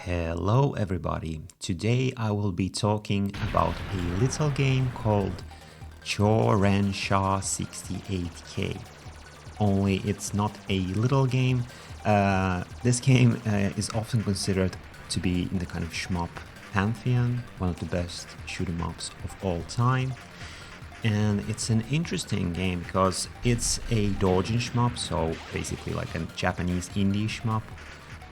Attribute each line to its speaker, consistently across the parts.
Speaker 1: Hello everybody, today I will be talking about a little game called Cho Ren Sha 68K. Only it's not a little game. This game is often considered to be in the kind of shmup pantheon, one of the best shoot 'em ups of all time. And it's an interesting game because it's a doujin shmup, so basically like a Japanese indie shmup.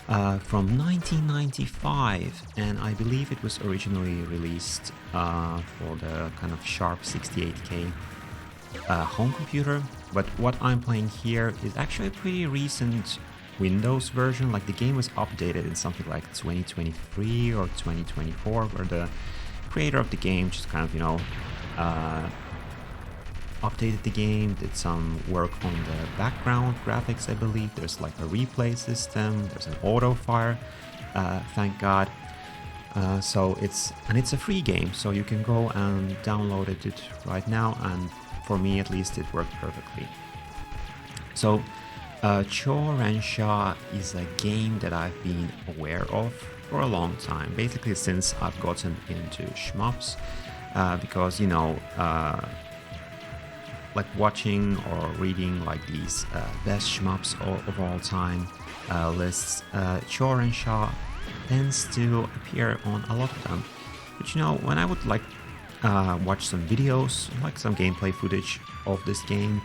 Speaker 1: From 1995, and I believe it was originally released for the kind of Sharp 68K home computer. But what I'm playing here is actually a pretty recent Windows version. Like the game was updated in something like 2023 or 2024, where the creator of the game just kind of, updated the game, did some work on the background graphics, I believe. There's like a replay system, there's an auto fire, thank God. So it's a free game, so you can go and download it right now, and for me at least it worked perfectly. So Cho Ren Sha is a game that I've been aware of for a long time, basically since I've gotten into shmups, because like watching or reading like these best shmups of all time lists, Cho Ren Sha tends to appear on a lot of them. But when I would like watch some videos, like some gameplay footage of this game,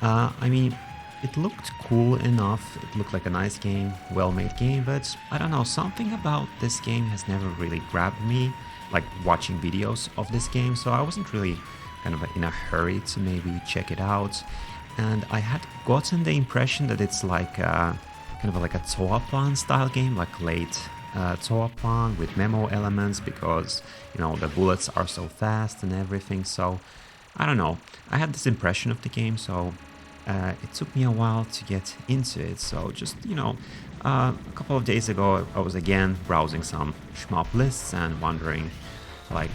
Speaker 1: I mean, it looked cool enough, it looked like a nice game, well-made game, but I don't know, something about this game has never really grabbed me, like watching videos of this game, so I wasn't really kind of in a hurry to maybe check it out. And I had gotten the impression that it's like kind of like a Toaplan style game, like late Toaplan with memo elements, because the bullets are so fast and everything. So I don't know, I had this impression of the game, so it took me a while to get into it. So just a couple of days ago I was again browsing some shmup lists and wondering, like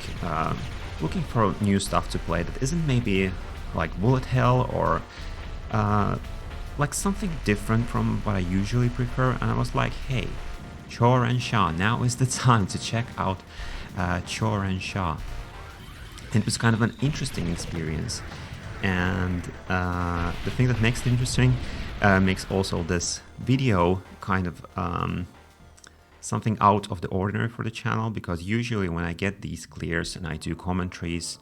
Speaker 1: looking for new stuff to play that isn't maybe like bullet hell or like something different from what I usually prefer. And I was like, hey, Cho Ren Sha, now is the time to check out Cho Ren Sha. And it was kind of an interesting experience, and the thing that makes it interesting makes also this video kind of something out of the ordinary for the channel, because usually when I get these clears and I do commentaries,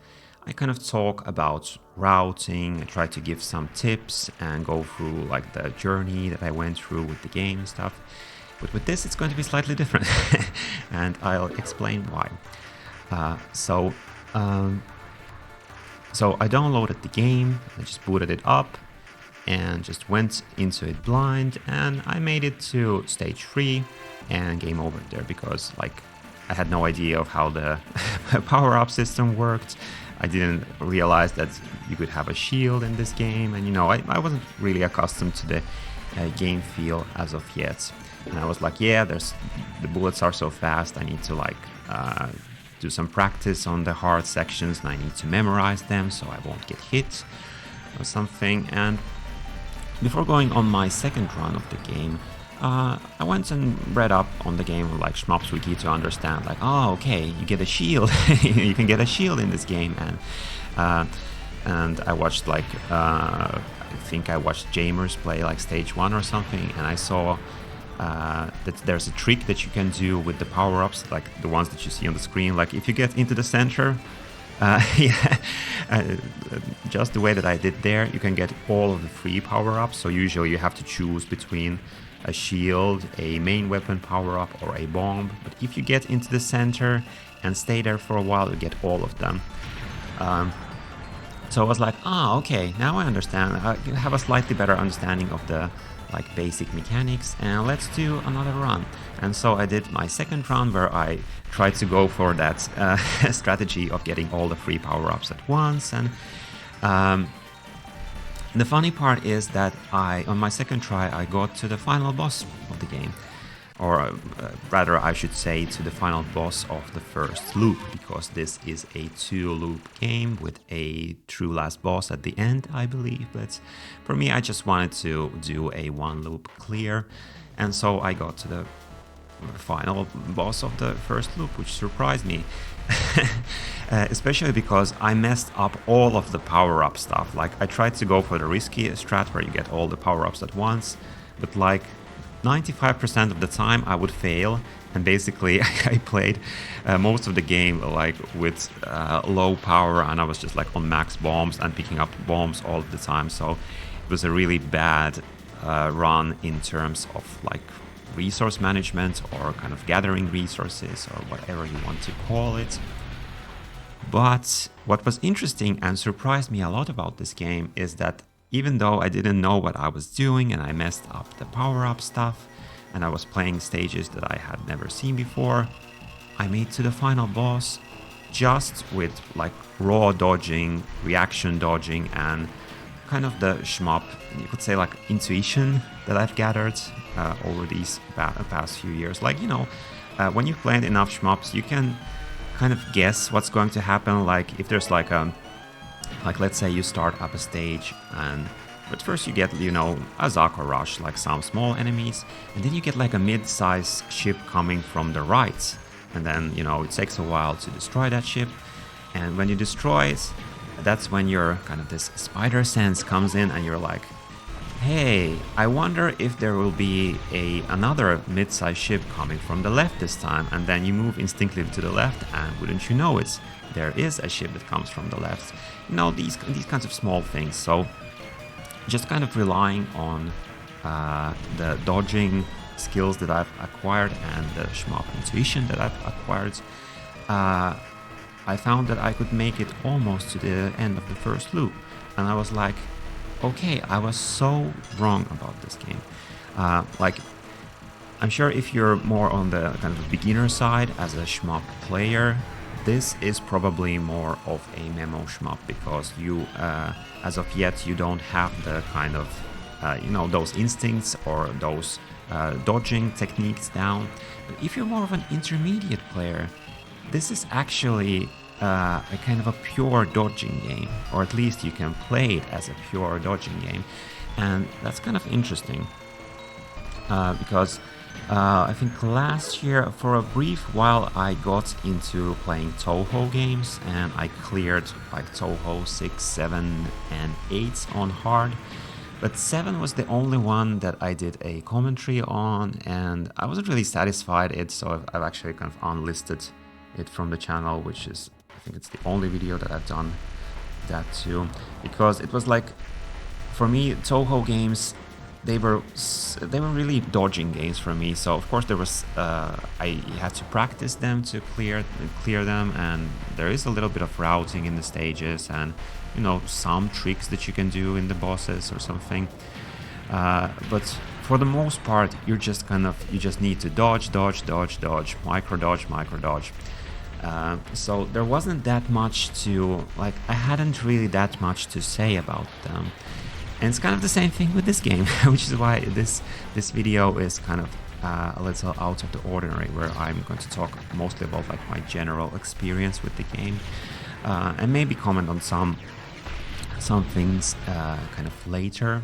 Speaker 1: I kind of talk about routing, I try to give some tips and go through like the journey that I went through with the game and stuff. But with this it's going to be slightly different and I'll explain why. So I downloaded the game, I just booted it up and just went into it blind, and I made it to stage 3 and game over there, because like I had no idea of how the power-up system worked. I didn't realize that you could have a shield in this game, and I wasn't really accustomed to the game feel as of yet. And I was like, yeah, the bullets are so fast, I need to like do some practice on the hard sections, and I need to memorize them so I won't get hit or something. And before going on my second run of the game, I went and read up on the game, like Shmups Wiki, to understand, like, oh, okay, you get a shield, you can get a shield in this game, and I watched like, I think I watched Jamers play like stage 1 or something, and I saw that there's a trick that you can do with the power-ups, like the ones that you see on the screen. Like if you get into the center, just the way that I did there, you can get all of the free power-ups. So usually you have to choose between a shield, a main weapon power-up, or a bomb. But if you get into the center and stay there for a while, you get all of them. So I was like, okay, now I understand. I have a slightly better understanding of the like basic mechanics, and let's do another run. And so I did my second run, where I tried to go for that strategy of getting all the free power-ups at once. And the funny part is that on my second try, I got to the final boss of the game. Or rather, I should say, to the final boss of the first loop, because this is a 2-loop game with a true last boss at the end, I believe. But for me, I just wanted to do a 1-loop clear, and so I got to the final boss of the first loop, which surprised me. Especially because I messed up all of the power-up stuff. Like, I tried to go for the risky strat where you get all the power-ups at once, but like 95% of the time I would fail, and basically I played most of the game like with low power, and I was just like on max bombs and picking up bombs all the time. So it was a really bad run in terms of like resource management or kind of gathering resources or whatever you want to call it. But what was interesting and surprised me a lot about this game is that even though I didn't know what I was doing and I messed up the power-up stuff and I was playing stages that I had never seen before, I made to the final boss just with like raw dodging, reaction dodging, and kind of the shmup, you could say like intuition that I've gathered over these past few years. Like, you know, when you've played enough shmups, you can kind of guess what's going to happen. Like if there's like let's say you start up a stage and but first you get, you know, a Zako rush, like some small enemies, and then you get like a mid-size ship coming from the right, and then, you know, it takes a while to destroy that ship, and when you destroy it, that's when your kind of this spider sense comes in and you're like, hey, I wonder if there will be another mid-sized ship coming from the left this time, and then you move instinctively to the left, and wouldn't you know it, there is a ship that comes from the left. You know, these kinds of small things. So just kind of relying on the dodging skills that I've acquired and the shmup intuition that I've acquired, I found that I could make it almost to the end of the first loop, and I was like, okay, I was so wrong about this game. Like, I'm sure if you're more on the kind of beginner side as a shmup player, this is probably more of a memo shmup, because you, as of yet, you don't have the kind of, you know, those instincts or those dodging techniques down. But if you're more of an intermediate player, this is actually a kind of a pure dodging game, or at least you can play it as a pure dodging game, and that's kind of interesting because I think last year for a brief while I got into playing Toho games, and I cleared like Toho 6, 7 and 8 on hard, but 7 was the only one that I did a commentary on, and I wasn't really satisfied it, so I've actually kind of unlisted it from the channel, which is, I think it's the only video that I've done that too, because it was like, for me, Toho games, they were really dodging games for me. So of course there was I had to practice them to clear them, and there is a little bit of routing in the stages, and, you know, some tricks that you can do in the bosses or something, but for the most part you just need to dodge, micro dodge. So there wasn't that much to, like, I hadn't really that much to say about them. And it's kind of the same thing with this game, which is why this video is kind of a little out of the ordinary, where I'm going to talk mostly about like my general experience with the game, and maybe comment on some things kind of later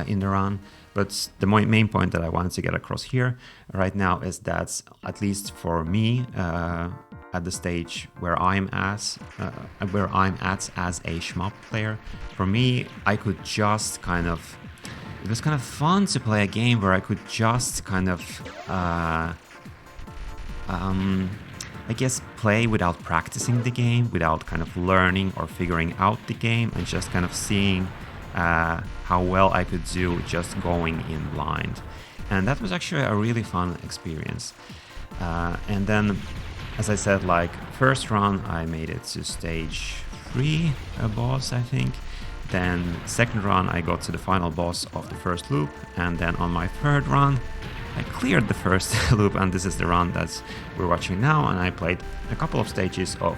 Speaker 1: in the run. But the main point that I wanted to get across here right now is that, at least for me, at the stage where I'm at as a shmup player, for me, I could just kind of, it was kind of fun to play a game where I could just kind of, I guess, play without practicing the game, without kind of learning or figuring out the game, and just kind of seeing how well I could do just going in blind. And that was actually a really fun experience. And then, as I said, like, first run I made it to stage 3, a boss, I think. Then second run I got to the final boss of the first loop, and then on my third run I cleared the first loop, and this is the run that we're watching now. And I played a couple of stages of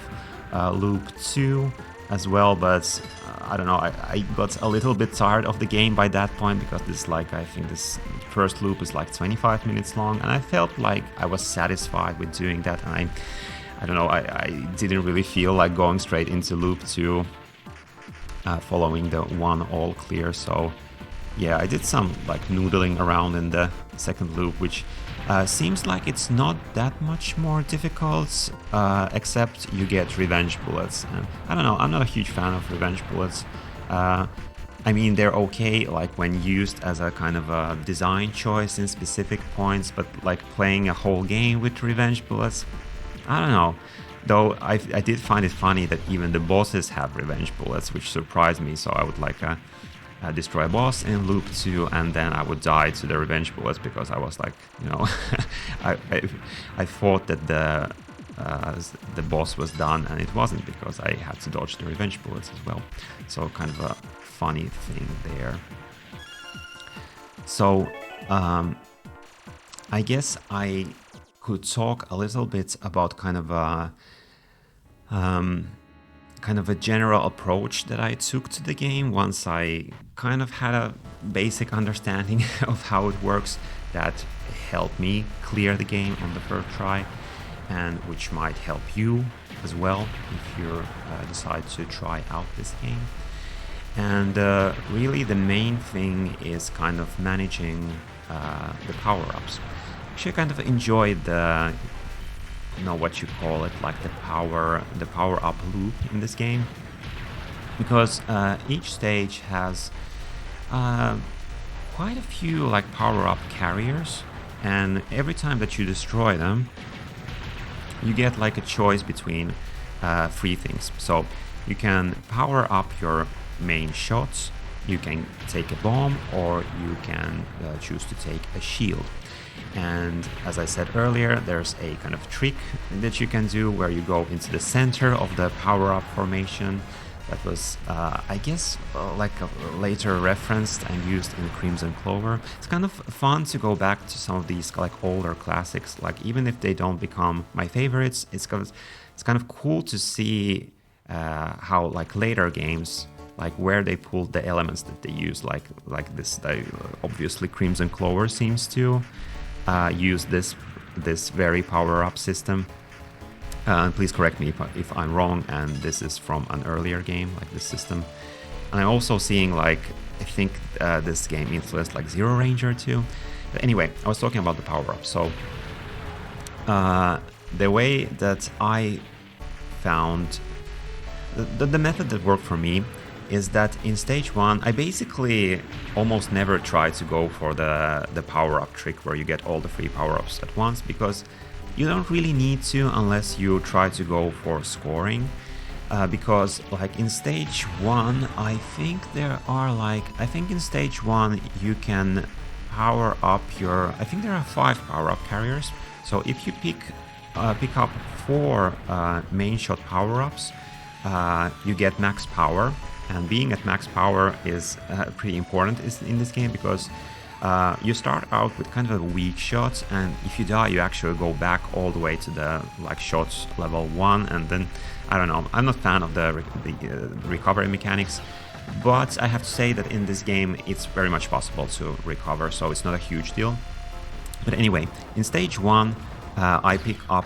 Speaker 1: loop 2 as well, but I don't know, I got a little bit tired of the game by that point, because this, like, I think this first loop is like 25 minutes long, and I felt like I was satisfied with doing that, and I don't know, I didn't really feel like going straight into loop 2 following the one all clear. So yeah, I did some like noodling around in the second loop, which Seems like it's not that much more difficult, except you get revenge bullets. And I don't know, I'm not a huge fan of revenge bullets. I mean, they're okay, like when used as a kind of a design choice in specific points, but like playing a whole game with revenge bullets, I don't know. Though I did find it funny that even the bosses have revenge bullets, which surprised me. So I would like destroy a boss in loop 2, and then I would die to the revenge bullets because I was like, you know, I thought that the boss was done, and it wasn't, because I had to dodge the revenge bullets as well. So kind of a funny thing there. So I guess I could talk a little bit about kind of a general approach that I took to the game once I kind of had a basic understanding of how it works, that helped me clear the game on the first try, and which might help you as well if you decide to try out this game. And really the main thing is kind of managing the power-ups. Actually, I kind of enjoyed the, you know, what you call it, like the power-up loop in this game, because each stage has quite a few like power-up carriers, and every time that you destroy them, you get like a choice between 3 things. So you can power up your main shots, you can take a bomb, or you can choose to take a shield. And as I said earlier, there's a kind of trick that you can do where you go into the center of the power-up formation. That was, I guess, like a later referenced and used in Crimson Clover. It's kind of fun to go back to some of these like older classics. Like even if they don't become my favorites, it's kind of cool to see how like later games, like where they pulled the elements that they use, like this. Obviously, Crimson Clover seems to use this very power-up system. Please correct me if I'm wrong, and this is from an earlier game, like this system. And I'm also seeing like, I think this game influenced like Zero Ranger too. But anyway, I was talking about the power-up. So the way that I found the method that worked for me is that in stage 1, I basically almost never try to go for the power-up trick where you get all the 3 power-ups at once, because you don't really need to unless you try to go for scoring. Because like in stage 1, I think in stage 1 you can power up your, I think there are 5 power-up carriers. So if you pick up 4 main shot power-ups, you get max power. And being at max power is pretty important in this game, because you start out with kind of a weak shot, and if you die, you actually go back all the way to the like shots level 1, and then I don't know. I'm not a fan of the recovery mechanics, but I have to say that in this game it's very much possible to recover, so it's not a huge deal. But anyway, in stage 1, I pick up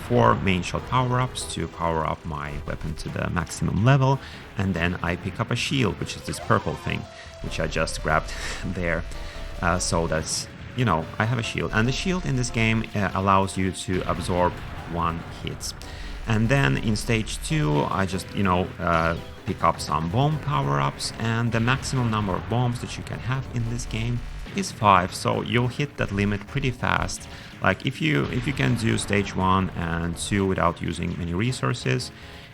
Speaker 1: 4 main shot power-ups to power up my weapon to the maximum level, and then I pick up a shield, which is this purple thing, which I just grabbed there. So that's, you know, I have a shield, and the shield in this game allows you to absorb 1 hit. And then in stage 2, I just, you know, pick up some bomb power-ups, and the maximum number of bombs that you can have in this game is 5, so you'll hit that limit pretty fast. Like if you can do stage 1 and 2 without using many resources,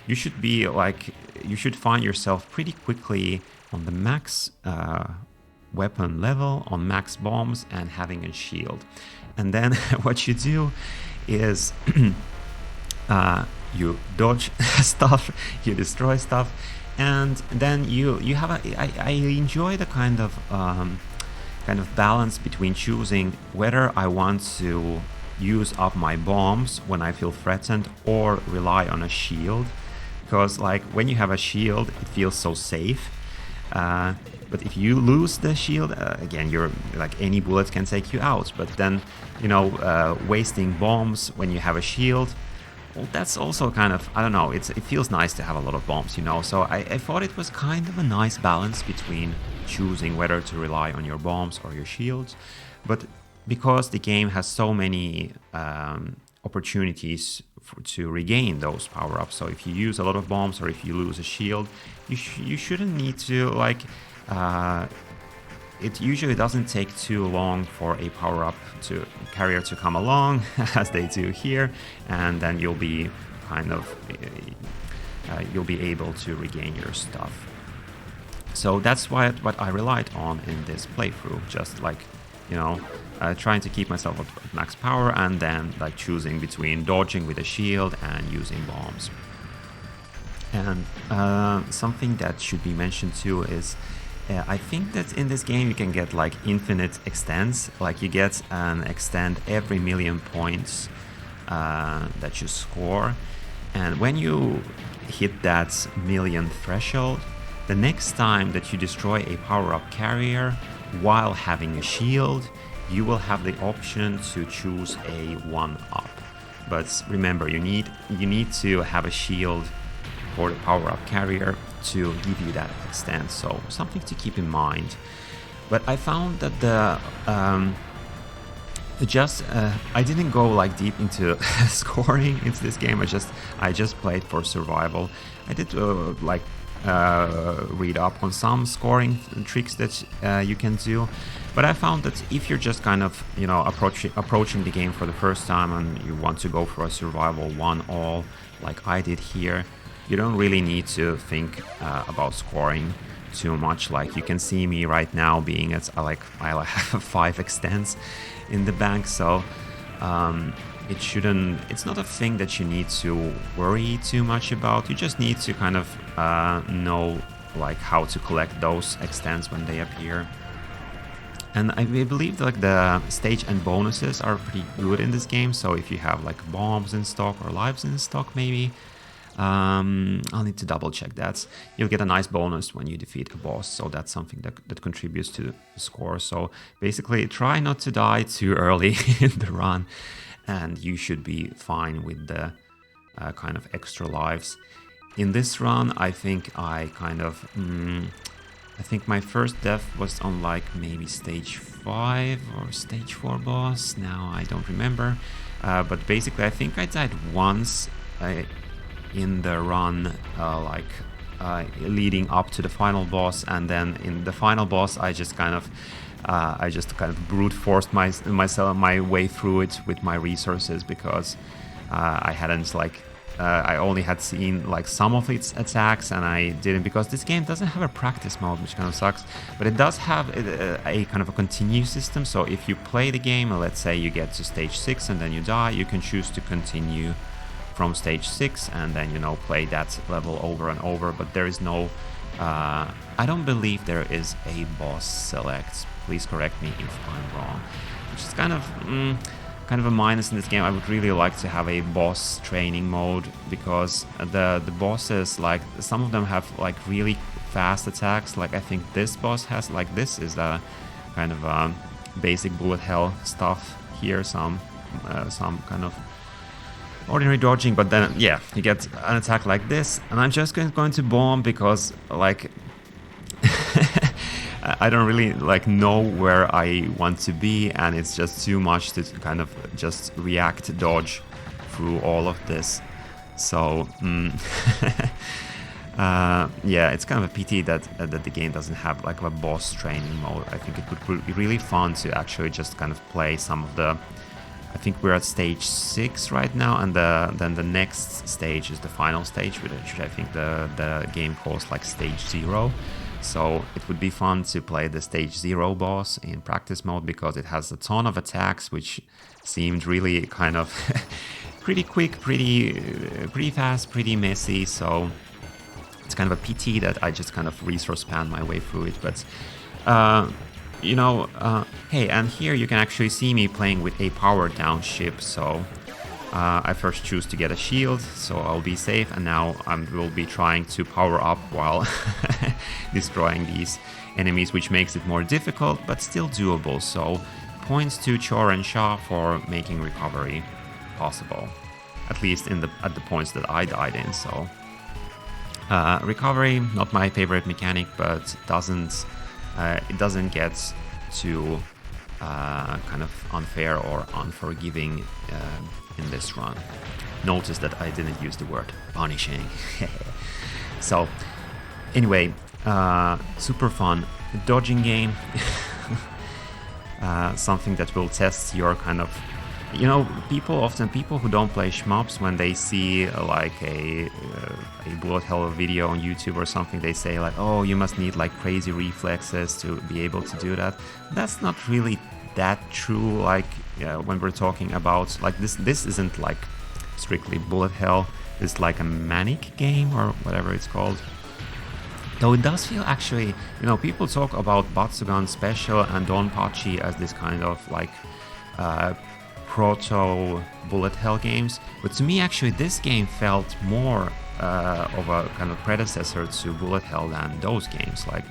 Speaker 1: you should find yourself pretty quickly on the max weapon level, on max bombs, and having a shield. And then what you do is you dodge stuff, you destroy stuff, and then you have I enjoy the kind of balance between choosing whether I want to use up my bombs when I feel threatened or rely on a shield, because like when you have a shield it feels so safe, but if you lose the shield, again, you're like, any bullet can take you out. But then, you know, wasting bombs when you have a shield, well, that's also kind of, I don't know, it feels nice to have a lot of bombs, you know. So I thought it was kind of a nice balance between choosing whether to rely on your bombs or your shields. But because the game has so many opportunities to regain those power-ups. So if you use a lot of bombs or if you lose a shield, you shouldn't need to like it usually doesn't take too long for a power-up to carrier to come along as they do here, and then you'll be kind of you'll be able to regain your stuff. So that's what I relied on in this playthrough, just like, you know, trying to keep myself at max power and then like choosing between dodging with a shield and using bombs. And something that should be mentioned too is I think that in this game you can get like infinite extends, like you get an extend every million points that you score, and when you hit that million threshold, the next time that you destroy a power-up carrier while having a shield, you will have the option to choose a 1-up. But remember, you need to have a shield for the power-up carrier to give you that extent, so something to keep in mind. But I found that I didn't go like deep into scoring into this game. I just played for survival. I did read up on some scoring tricks that you can do, but I found that if you're just kind of, you know, approaching the game for the first time and you want to go for a survival 1-all like I did here, you don't really need to think about scoring too much. Like you can see me right now being at I have 5 extents in the bank, so it's not a thing that you need to worry too much about. You just need to kind of know like how to collect those extents when they appear. And I believe like the stage and bonuses are pretty good in this game, so if you have like bombs in stock or lives in stock maybe, I'll need to double check that. You'll get a nice bonus when you defeat a boss, so that's something that contributes to the score. So basically try not to die too early in the run, and you should be fine with the kind of extra lives. In this run, I think I think my first death was on like maybe stage 5 or stage 4 boss. Now I don't remember, but basically I think I died once in the run, leading up to the final boss, and then in the final boss I just kind of brute forced my way through it with my resources, because I hadn't I only had seen like some of its attacks, and I didn't, because this game doesn't have a practice mode, which kind of sucks, but it does have a kind of a continue system. So if you play the game and let's say you get to stage 6 and then you die, you can choose to continue from stage 6 and then, you know, play that level over and over. But there is no I don't believe there is a boss select. Please correct me if I'm wrong, which is kind of a minus in this game. I would really like to have a boss training mode, because the bosses, like some of them have like really fast attacks. Like I think this boss has, like, this is a kind of basic bullet hell stuff here, some kind of ordinary dodging, but then yeah, you get an attack like this, and I'm just going to bomb because like I don't really like know where I want to be, and it's just too much to kind of just react, dodge through all of this. So yeah, it's kind of a pity that the game doesn't have like a boss training mode. I think it would be really fun to actually just kind of play some of the, I think we're at stage 6 right now, and then the next stage is the final stage, which I think the game calls like stage 0. So it would be fun to play the stage 0 boss in practice mode, because it has a ton of attacks, which seemed really kind of pretty quick, pretty fast, pretty messy. So it's kind of a pity that I just kind of resource spam my way through it. But you know, hey, and here you can actually see me playing with a powered down ship. So I first choose to get a shield, so I'll be safe, and now I will be trying to power up while destroying these enemies, which makes it more difficult, but still doable. So points to Cho Ren Sha for making recovery possible, at least at the points that I died in. So recovery, not my favorite mechanic, but it doesn't get to kind of unfair or unforgiving in this run. Notice that I didn't use the word punishing. So anyway, super fun dodging game. Something that will test your kind of, you know, people who don't play shmups, when they see like a bullet hell video on YouTube or something, they say like, oh, you must need like crazy reflexes to be able to do that. That's not really that true. Like when we're talking about like this isn't like strictly bullet hell. It's like a manic game or whatever it's called. Though it does feel actually, you know, people talk about Batsugan Special and Donpachi as this kind of like proto bullet hell games, but to me actually this game felt more of a kind of predecessor to bullet hell than those games. Like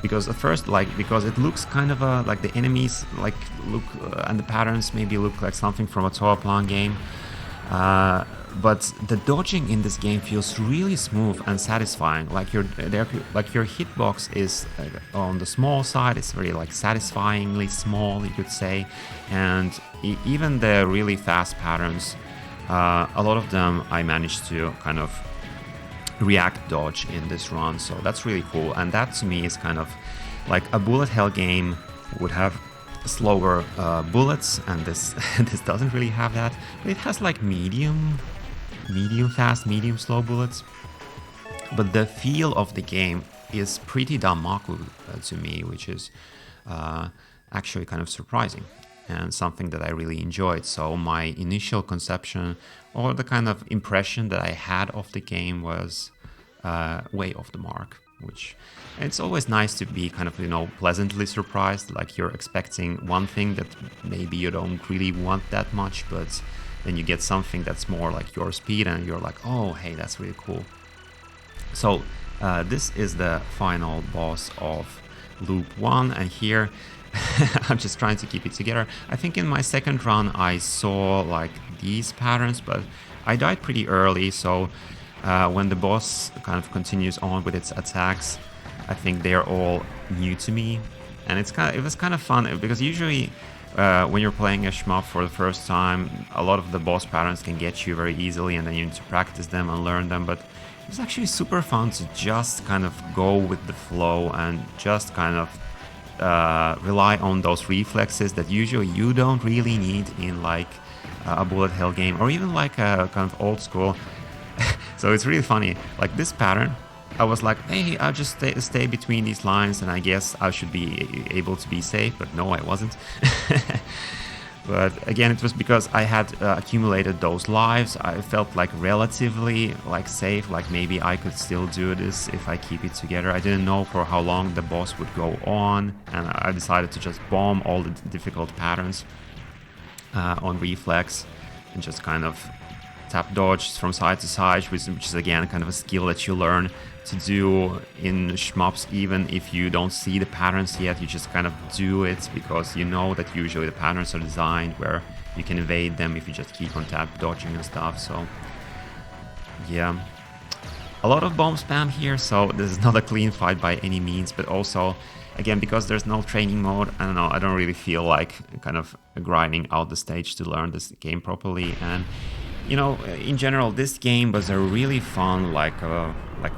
Speaker 1: because at first, like, because it looks kind of like the enemies like look and the patterns maybe look like something from a Toaplan game. But the dodging in this game feels really smooth and satisfying. Like your hitbox is on the small side. It's very like satisfyingly small, you could say, and even the really fast patterns, a lot of them I managed to kind of react dodge in this run. So that's really cool, and that to me is kind of like a bullet hell game would have slower bullets, and this this doesn't really have that. But it has like medium fast, medium slow bullets. But the feel of the game is pretty danmaku to me, which is actually kind of surprising and something that I really enjoyed. So my initial conception or the kind of impression that I had of the game was way off the mark, which it's always nice to be kind of, you know, pleasantly surprised. Like you're expecting one thing that maybe you don't really want that much, but then you get something that's more like your speed and you're like, oh, hey, that's really cool. So this is the final boss of Loop 1, and here I'm just trying to keep it together. I think in my second run I saw like these patterns, but I died pretty early, so when the boss kind of continues on with its attacks, I think they're all new to me, and it was kind of fun because usually when you're playing a shmup for the first time, a lot of the boss patterns can get you very easily, and then you need to practice them and learn them. But it was actually super fun to just kind of go with the flow and just kind of rely on those reflexes that usually you don't really need in like a bullet hell game or even like a kind of old school. So it's really funny. Like this pattern, I was like, hey, I'll just stay between these lines and I guess I should be able to be safe, but no, I wasn't. But again, it was because I had accumulated those lives. I felt like relatively like safe, like maybe I could still do this if I keep it together. I didn't know for how long the boss would go on, and I decided to just bomb all the difficult patterns on reflex and just kind of tap dodge from side to side, which is again kind of a skill that you learn to do in shmups. Even if you don't see the patterns yet, you just kind of do it because you know that usually the patterns are designed where you can evade them if you just keep on tap dodging and stuff. So yeah, a lot of bomb spam here, so this is not a clean fight by any means, but also again, because there's no training mode, I don't know, I don't really feel like kind of grinding out the stage to learn this game properly. And you know, in general, this game was a really fun, like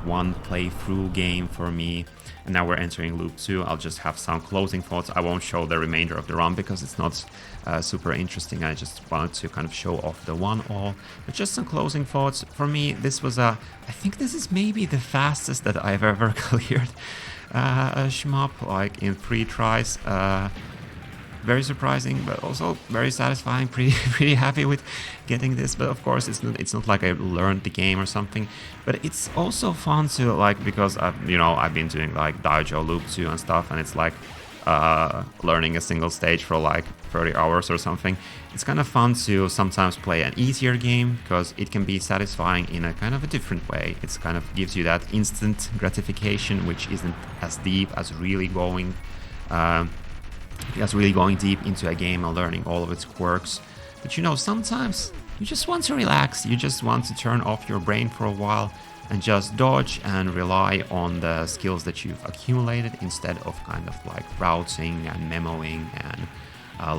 Speaker 1: one playthrough game for me. And now we're entering Loop 2. I'll just have some closing thoughts. I won't show the remainder of the run because it's not super interesting. I just wanted to kind of show off the 1-all. But just some closing thoughts. For me, this was I think this is maybe the fastest that I've ever cleared a shmup, like in 3 tries. Very surprising, but also very satisfying. Pretty happy with getting this. But of course, it's not like I learned the game or something. But it's also fun to like, because I've been doing like Daijo Loop 2 and stuff, and it's like learning a single stage for like 30 hours or something. It's kind of fun to sometimes play an easier game because it can be satisfying in a kind of a different way. It's kind of gives you that instant gratification, which isn't as deep as really going deep into a game and learning all of its quirks. But sometimes you just want to relax, you just want to turn off your brain for a while and just dodge and rely on the skills that you've accumulated instead of kind of like routing and memoing and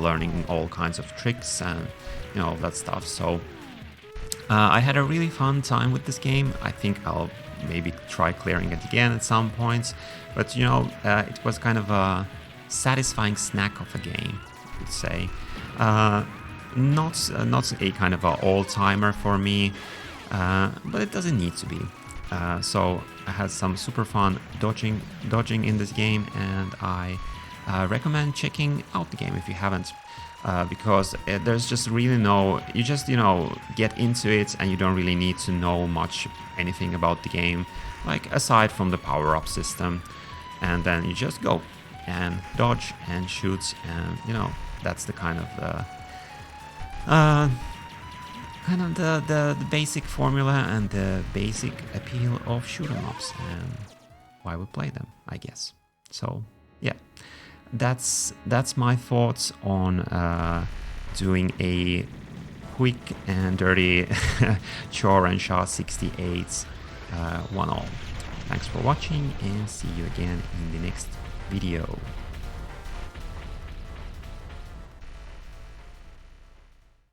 Speaker 1: learning all kinds of tricks and all that stuff. So I had a really fun time with this game. I think I'll maybe try clearing it again at some points, but it was kind of a satisfying snack of a game, I would say. Not a kind of an all-timer for me, but it doesn't need to be. So I had some super fun dodging in this game, and I recommend checking out the game if you haven't, because there's just really you just get into it and you don't really need to know anything about the game, like aside from the power-up system, and then you just go and dodge and shoot, and that's the kind of the basic formula and the basic appeal of shoot 'em ups and why we play them, I guess. So yeah, that's my thoughts on doing a quick and dirty Cho Ren Sha 68 1-all. Thanks for watching, and see you again in the next video.